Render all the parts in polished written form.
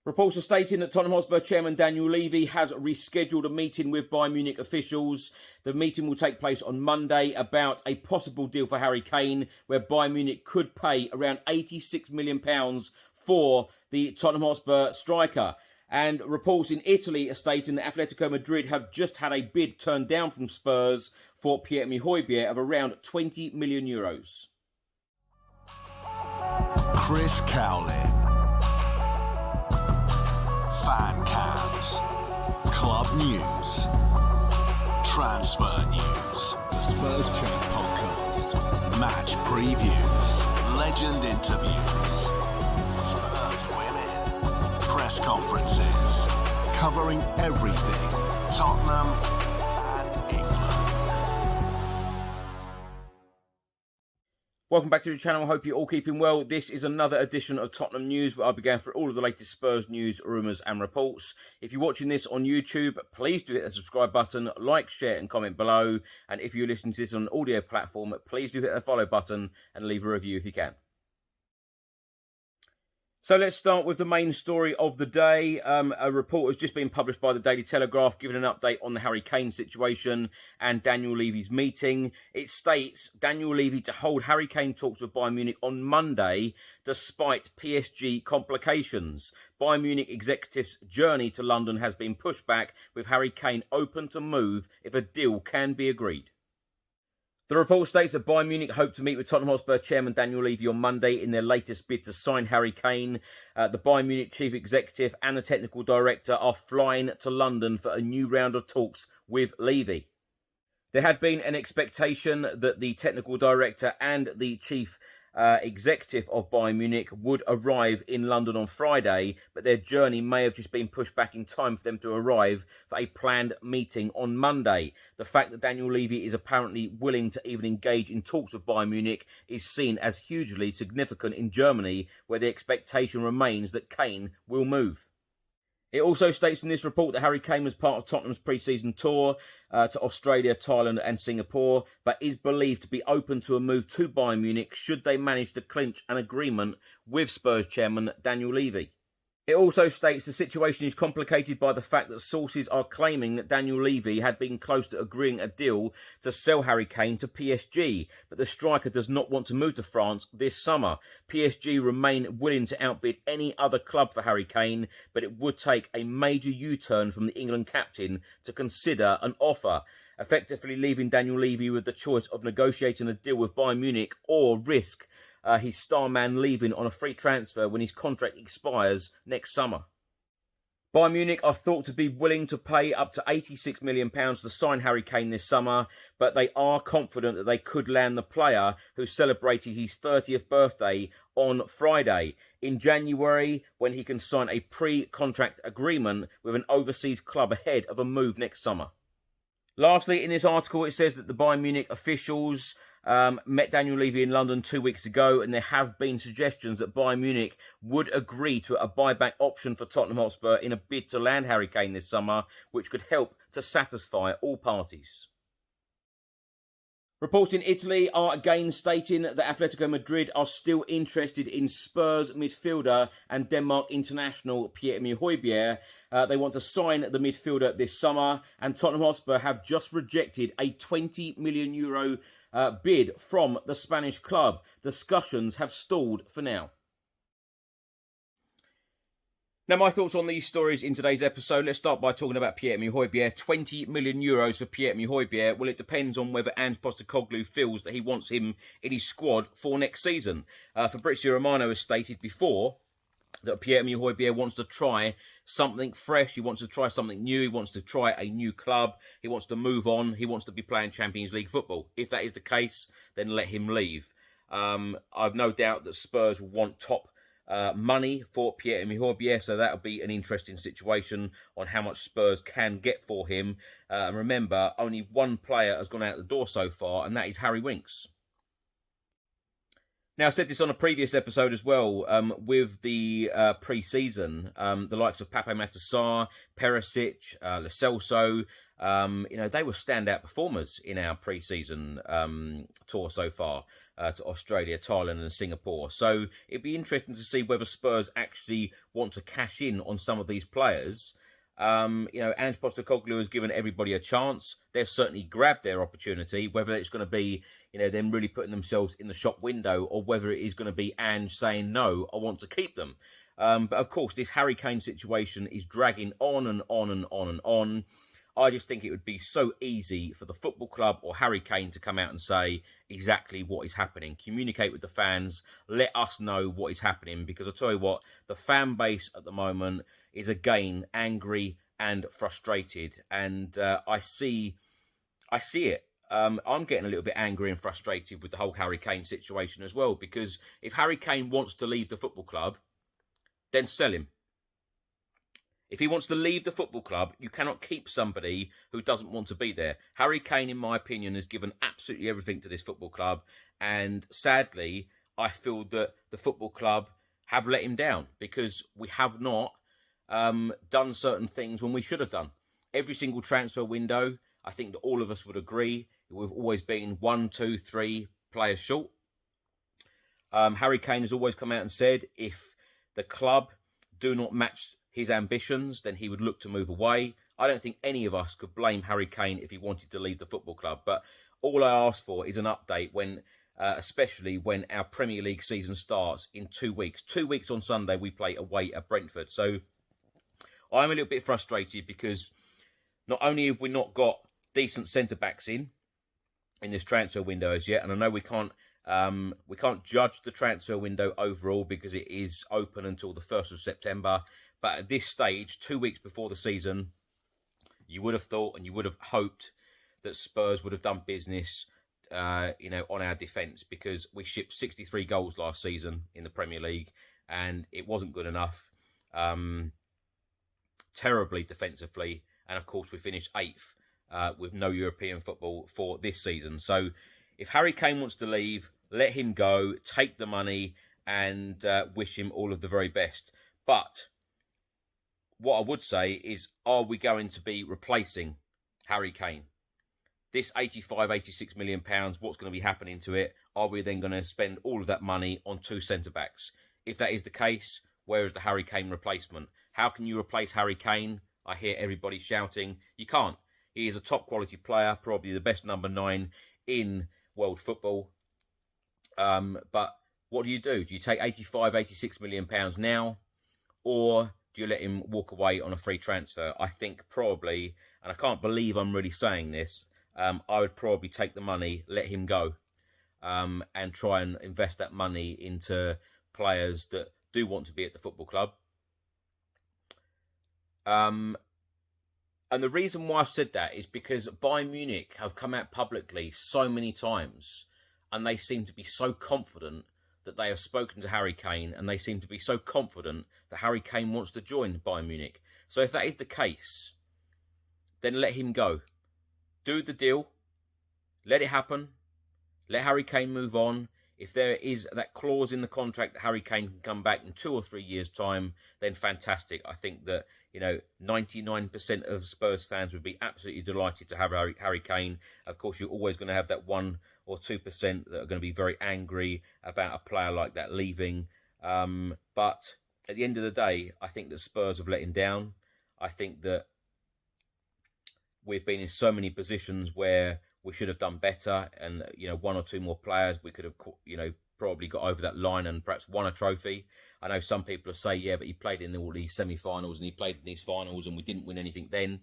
Reports are stating that Tottenham Hotspur chairman Daniel Levy has rescheduled a meeting with Bayern Munich officials. The meeting will take place on Monday about a possible deal for Harry Kane, where Bayern Munich could pay around £86 million for the Tottenham Hotspur striker. And reports in Italy are stating that Atletico Madrid have just had a bid turned down from Spurs for Højbjerg of around €20 million. Chris Cowlin. Fan cams, club news, transfer news, the Spurs Chat podcast, match previews, legend interviews, Spurs women, press conferences, covering everything Tottenham and England. Welcome back to the channel. I hope you're all keeping well. This is another edition of Tottenham News, where I'll be going through all of the latest Spurs news, rumours and reports. If you're watching this on YouTube, please do hit the subscribe button, like, share and comment below. And if you're listening to this on an audio platform, please do hit the follow button and leave a review if you can. So let's start with the main story of the day. A report has just been published by the Daily Telegraph giving an update on the Harry Kane situation and Daniel Levy's meeting. It states Daniel Levy to hold Harry Kane talks with Bayern Munich on Monday despite PSG complications. Bayern Munich executives' journey to London has been pushed back, with Harry Kane open to move if a deal can be agreed. The report states that Bayern Munich hope to meet with Tottenham Hotspur chairman Daniel Levy on Monday in their latest bid to sign Harry Kane. The Bayern Munich chief executive and the technical director are flying to London for a new round of talks with Levy. There had been an expectation that the technical director and the chief executive of Bayern Munich would arrive in London on Friday, but their journey may have just been pushed back in time for them to arrive for a planned meeting on Monday. The fact that Daniel Levy is apparently willing to even engage in talks with Bayern Munich is seen as hugely significant in Germany, where the expectation remains that Kane will move. It also states in this report that Harry Kane was part of Tottenham's pre-season tour to Australia, Thailand and Singapore, but is believed to be open to a move to Bayern Munich should they manage to clinch an agreement with Spurs chairman Daniel Levy. It also states the situation is complicated by the fact that sources are claiming that Daniel Levy had been close to agreeing a deal to sell Harry Kane to PSG, but the striker does not want to move to France this summer. PSG remain willing to outbid any other club for Harry Kane, but it would take a major U-turn from the England captain to consider an offer, effectively leaving Daniel Levy with the choice of negotiating a deal with Bayern Munich or risk his star man leaving on a free transfer when his contract expires next summer. Bayern Munich are thought to be willing to pay up to £86 million to sign Harry Kane this summer, but they are confident that they could land the player who celebrated his 30th birthday on Friday, in January, when he can sign a pre-contract agreement with an overseas club ahead of a move next summer. Lastly, in this article, it says that the Bayern Munich officials met Daniel Levy in London 2 weeks ago, and there have been suggestions that Bayern Munich would agree to a buyback option for Tottenham Hotspur in a bid to land Harry Kane this summer, which could help to satisfy all parties. Reports in Italy are again stating that Atletico Madrid are still interested in Spurs midfielder and Denmark international Højbjerg. They want to sign the midfielder this summer, and Tottenham Hotspur have just rejected a €20 million bid from the Spanish club. Discussions have stalled for now. Now, my thoughts on these stories in today's episode. Let's start by talking about Højbjerg. €20 million for Højbjerg. Well, it depends on whether Ange Postecoglou feels that he wants him in his squad for next season. Fabrizio Romano has stated before that Højbjerg wants to try something fresh. He wants to try something new. He wants to try a new club. He wants to move on. He wants to be playing Champions League football. If that is the case, then let him leave. I've no doubt that Spurs will want top money for Højbjerg, so that'll be an interesting situation on how much Spurs can get for him. And remember, only one player has gone out the door so far, and that is Harry Winks. Now, I said this on a previous episode as well, with the pre-season, the likes of Pape Matar, Perisic, Lo Celso, they were standout performers in our pre-season tour so far. to Australia, Thailand and Singapore. So it'd be interesting to see whether Spurs actually want to cash in on some of these players. Ange Postecoglou has given everybody a chance. They've certainly grabbed their opportunity, whether it's going to be, them really putting themselves in the shop window or whether it is going to be Ange saying, no, I want to keep them. But of course, this Harry Kane situation is dragging on and on and on and on. I just think it would be so easy for the football club or Harry Kane to come out and say exactly what is happening. Communicate with the fans. Let us know what is happening. Because I'll tell you what, the fan base at the moment is again angry and frustrated. And I see it. I'm getting a little bit angry and frustrated with the whole Harry Kane situation as well. Because if Harry Kane wants to leave the football club, then sell him. If he wants to leave the football club, you cannot keep somebody who doesn't want to be there. Harry Kane, in my opinion, has given absolutely everything to this football club. And sadly, I feel that the football club have let him down because we have not done certain things when we should have done. Every single transfer window, I think that all of us would agree, we've always been 1, 2, 3 players short. Harry Kane has always come out and said if the club do not match his ambitions, then he would look to move away. I don't think any of us could blame Harry Kane if he wanted to leave the football club. But all I ask for is an update when, especially when our Premier League season starts in 2 weeks. 2 weeks on Sunday, we play away at Brentford. So I'm a little bit frustrated because not only have we not got decent centre-backs in this transfer window as yet, and I know we can't judge the transfer window overall because it is open until the 1st of September. But at this stage, 2 weeks before the season, you would have thought and you would have hoped that Spurs would have done business, on our defence because we shipped 63 goals last season in the Premier League and it wasn't good enough. Terribly defensively. And of course, we finished 8th with no European football for this season. So if Harry Kane wants to leave, let him go, take the money and wish him all of the very best. But what I would say is, are we going to be replacing Harry Kane? This 85, 86 million pounds, what's going to be happening to it? Are we then going to spend all of that money on 2 centre-backs? If that is the case, where is the Harry Kane replacement? How can you replace Harry Kane? I hear everybody shouting. You can't. He is a top quality player, probably the best number 9 in world football. But what do? Do you take 85, 86 million pounds now? Or do you let him walk away on a free transfer? I think probably, and I can't believe I'm really saying this, I would probably take the money, let him go, and try and invest that money into players that do want to be at the football club. And the reason why I've said that is because Bayern Munich have come out publicly so many times and they seem to be so confident that they have spoken to Harry Kane and they seem to be so confident that Harry Kane wants to join Bayern Munich. So if that is the case, then let him go. Do the deal. Let it happen. Let Harry Kane move on. If there is that clause in the contract that Harry Kane can come back in 2 or 3 years' time, then fantastic. I think that, 99% of Spurs fans would be absolutely delighted to have Harry Kane. Of course, you're always going to have that 1 or 2% that are going to be very angry about a player like that leaving. But at the end of the day, I think that Spurs have let him down. I think that we've been in so many positions where we should have done better, and 1 or 2 more players we could have probably got over that line and perhaps won a trophy. I know some people say, yeah, but he played in all these semi-finals and he played in these finals and we didn't win anything then.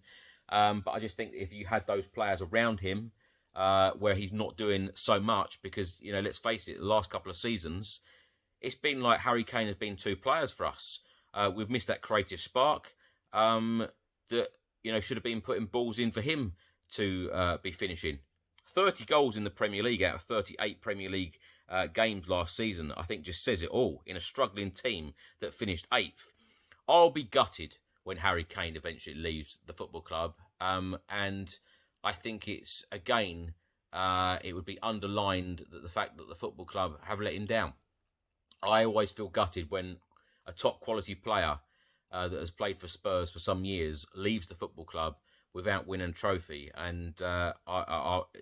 But I just think if you had those players around him where he's not doing so much, because let's face it, the last couple of seasons it's been like Harry Kane has been 2 players for us. We've missed that creative spark that should have been putting balls in for him to be finishing. 30 goals in the Premier League out of 38 Premier League games last season, I think just says it all in a struggling team that finished 8th. I'll be gutted when Harry Kane eventually leaves the football club. And I think it's, again, it would be underlined that the fact that the football club have let him down. I always feel gutted when a top quality player that has played for Spurs for some years leaves the football club without winning a trophy, and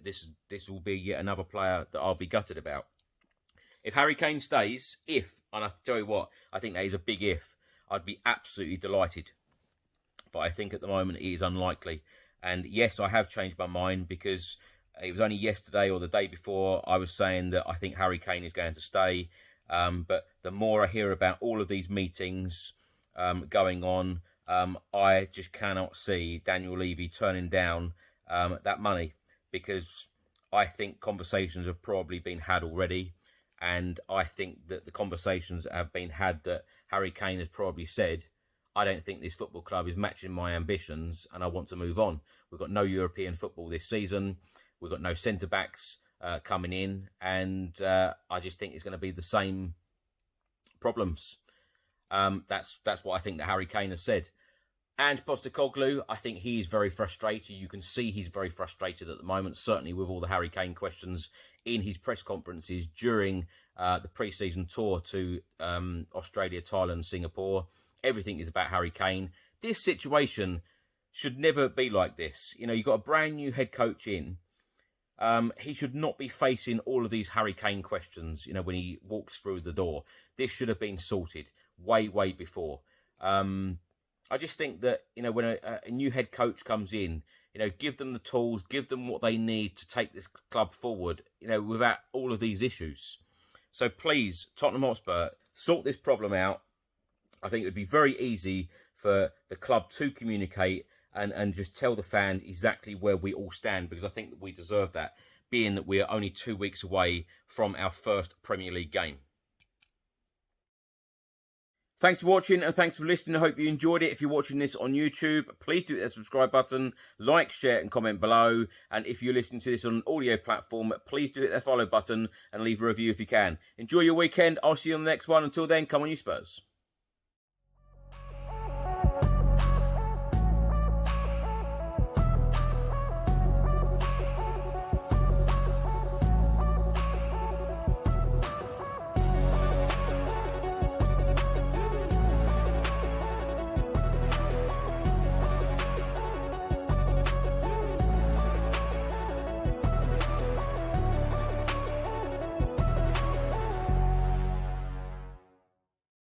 this will be yet another player that I'll be gutted about. If Harry Kane stays, and I tell you what, I think that is a big if, I'd be absolutely delighted. But I think at the moment it is unlikely. And yes, I have changed my mind, because it was only yesterday or the day before I was saying that I think Harry Kane is going to stay. But the more I hear about all of these meetings going on, I just cannot see Daniel Levy turning down that money, because I think conversations have probably been had already. And I think that the conversations that have been had, that Harry Kane has probably said, I don't think this football club is matching my ambitions and I want to move on. We've got no European football this season. We've got no centre-backs coming in. And I just think it's going to be the same problems. That's what I think that Harry Kane has said. And Postecoglou, I think he is very frustrated. You can see he's very frustrated at the moment, certainly with all the Harry Kane questions in his press conferences during the pre-season tour to Australia, Thailand, Singapore. Everything is about Harry Kane. This situation should never be like this. You know, you've got a brand new head coach in. He should not be facing all of these Harry Kane questions, you know, when he walks through the door. This should have been sorted way, way before. I just think that, you know, when a new head coach comes in, you know, give them the tools, give them what they need to take this club forward, you know, without all of these issues. So please, Tottenham Hotspur, sort this problem out. I think it would be very easy for the club to communicate and just tell the fans exactly where we all stand, because I think that we deserve that, being that we are only 2 weeks away from our first Premier League game. Thanks for watching and thanks for listening. I hope you enjoyed it. If you're watching this on YouTube, please do hit the subscribe button, like, share and comment below. And if you're listening to this on an audio platform, please do hit the follow button and leave a review if you can. Enjoy your weekend. I'll see you on the next one. Until then, come on you Spurs.